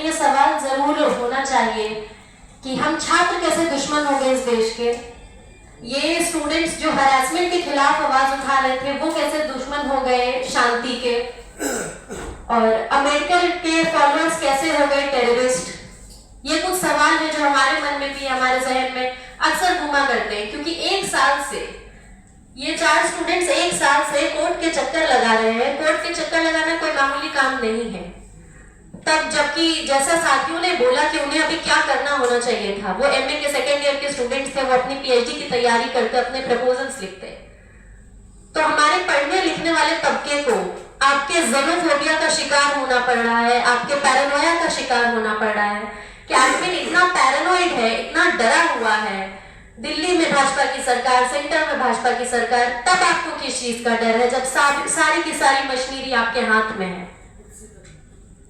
ये सवाल जरूर होना चाहिए कि हम छात्र कैसे दुश्मन हो गए इस देश के। ये स्टूडेंट्स जो हरासमेंट के खिलाफ आवाज उठा रहे थे वो कैसे दुश्मन हो गए शांति के, और अम्बेडकर के फॉलोअर्स कैसे हो गए टेररिस्ट। ये कुछ सवाल है जो हमारे मन में भी, हमारे जहन में अक्सर घूमा करते हैं, क्योंकि एक साल से ये 4 स्टूडेंट्स एक साल से कोर्ट के चक्कर लगा रहे हैं। कोर्ट के चक्कर लगाना कोई मामूली काम नहीं है। तब जबकि जैसा साथियों ने बोला कि उन्हें अभी क्या करना होना चाहिए था, वो एमए के सेकेंड ईयर के स्टूडेंट्स थे, वो अपनी पीएचडी की तैयारी करते, अपने प्रपोजल्स लिखते। तो हमारे पढ़ने लिखने वाले तबके को आपके ज़ेनोफोबिया का शिकार होना पड़ रहा है, आपके पैरानोया का शिकार होना पड़ रहा है कि एडमिन इतना पैरानोइड है, इतना डरा हुआ है। दिल्ली में भाजपा की सरकार, सेंटर में भाजपा की सरकार, तब आपको किस चीज का डर है जब सारी की सारी मशीनरी आपके हाथ में है।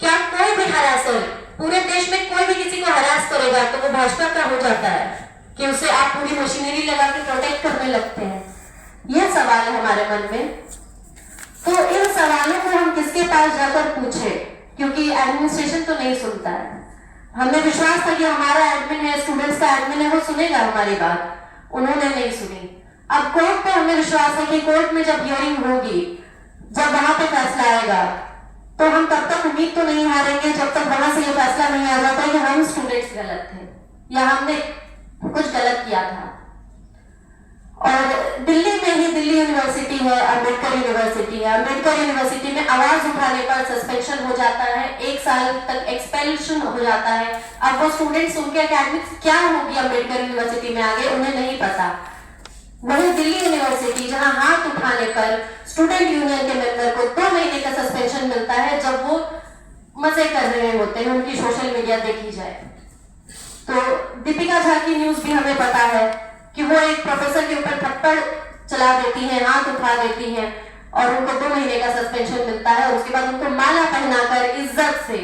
क्या कोई भी हरासर पूरे देश में कोई भी किसी को हरास करेगा तो वो भाजपा का हो जाता है कि उसे आप पूरी मशीनरी लगा के प्रोटेक्ट करने लगते हैं? यह सवाल है हमारे मन में। तो इन सवालों को हम किसके पास जाकर पूछे, क्योंकि एडमिनिस्ट्रेशन तो नहीं सुनता है। हमें विश्वास था कि हमारा एडमिन है, स्टूडेंट्स का एडमिन है, वो सुनेगा हमारी बात। उन्होंने नहीं सुनी। अब कोर्ट पे हमें विश्वास है कि कोर्ट में जब हियरिंग होगी, जब वहां पे फैसला आएगा, तो हम तब तक उम्मीद तो नहीं हारेंगे जब तक वहां से ये फैसला नहीं आ जाता कि हम स्टूडेंट्स गलत थे या हमने कुछ गलत किया था। और दिल्ली में ही दिल्ली यूनिवर्सिटी है, अम्बेडकर यूनिवर्सिटी है। अम्बेडकर यूनिवर्सिटी में आवाज उठाने पर सस्पेंशन हो जाता है, 1 साल तक एक्सपेल्शन हो जाता है। अब वो स्टूडेंट्स, उनके एकेडमिक्स क्या होगी अम्बेडकर यूनिवर्सिटी में आगे, उन्हें नहीं पता। वही दिल्ली यूनिवर्सिटी जहां हाथ उठाने पर स्टूडेंट यूनियन के मेंबर को 2 महीने का सस्पेंशन मिलता है जब वो मजे कर रहे होते हैं, उनकी सोशल मीडिया देखी जाए तो। दीपिका झा की न्यूज भी हमें पता है कि वो एक प्रोफेसर के ऊपर थप्पड़ चला देती हैं, हाथ उठा देती हैं, और उनको 2 महीने का सस्पेंशन मिलता है। और उसके बाद उनको माला पहनाकर इज्जत से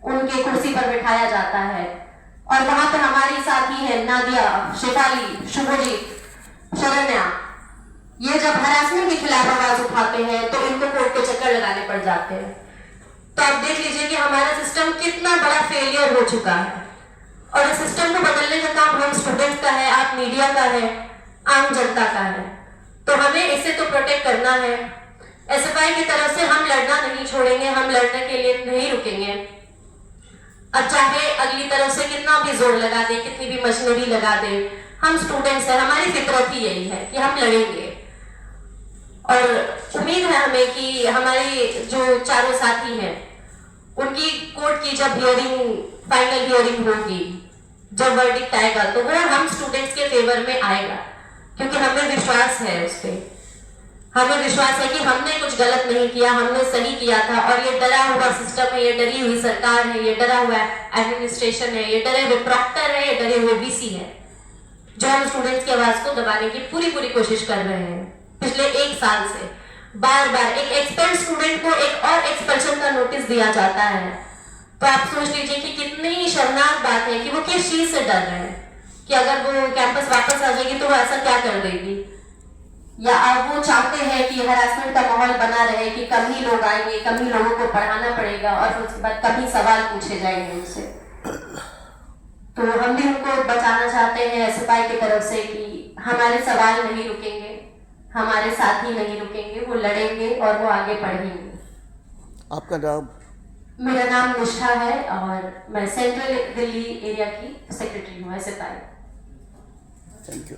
उनके कुर्सी पर बिठाया जाता है। और वहां पर हमारी साथी है नादिया, शेफाली, शुभजीत, शरण्या, ये जब हरासमेंट के खिलाफ आवाज उठाते हैं तो इनको कोर्ट के चक्कर लगाने पड़ जाते हैं। तो आप देख लीजिए कि हमारा सिस्टम कितना बड़ा फेलियर हो चुका है। और इस सिस्टम को बदलने का काम हम स्टूडेंट्स का है, आप मीडिया का है, आम जनता का है। तो हमें इसे तो प्रोटेक्ट करना है। एसएफआई की तरफ से हम लड़ना नहीं छोड़ेंगे, हम लड़ने के लिए नहीं रुकेंगे। अब चाहे अगली तरफ से कितना भी जोर लगा दे, कितनी भी मशीनरी लगा दे, हम स्टूडेंट्स हैं, हमारी फितरत ही यही है कि हम लड़ेंगे। और उम्मीद है हमें कि हमारे जो चारों साथी हैं उनकी कोर्ट की जब हियरिंग, फाइनल हियरिंग होगी, जब वर्डिक्ट आएगा, तो वो हम स्टूडेंट्स के फेवर में आएगा, क्योंकि हमें विश्वास है उस पर। हमें विश्वास है कि हमने कुछ गलत नहीं किया, हमने सही किया था। और ये डरा हुआ सिस्टम है, ये डरी हुई सरकार है, ये डरा हुआ एडमिनिस्ट्रेशन है, ये डरे हुए प्रॉक्टर है, ये डरे हुए वीसी है, जो हम स्टूडेंट्स की आवाज को दबाने की पूरी कोशिश कर रहे हैं पिछले 1 साल से। बार बार एक एक्सपेल्ड स्टूडेंट को एक और एक्सपल्शन का नोटिस दिया जाता है। तो आप सोच लीजिए कि कितनी शर्मनाक बात है कि वो किस चीज से डर रहे हैं कि अगर वो कैंपस वापस आ जाएगी तो वो ऐसा क्या कर देगी, या अब वो चाहते हैं कि हरासमेंट का माहौल बना रहे कि कम ही लोग आएंगे, कम ही लोगों को पढ़ाना पड़ेगा और फिर उसके बाद कम ही सवाल पूछे जाएंगे उनसे। तो हम भी उनको बचाना चाहते हैं एसएफआई की तरफ से कि हमारे सवाल नहीं रुकेंगे, हमारे साथी नहीं रुकेंगे, वो लड़ेंगे और वो आगे बढ़ेंगे। आपका नाम? मेरा नाम निष्ठा है और मैं सेंट्रल दिल्ली एरिया की सेक्रेटरी हूँ एसएफआई। Thank you.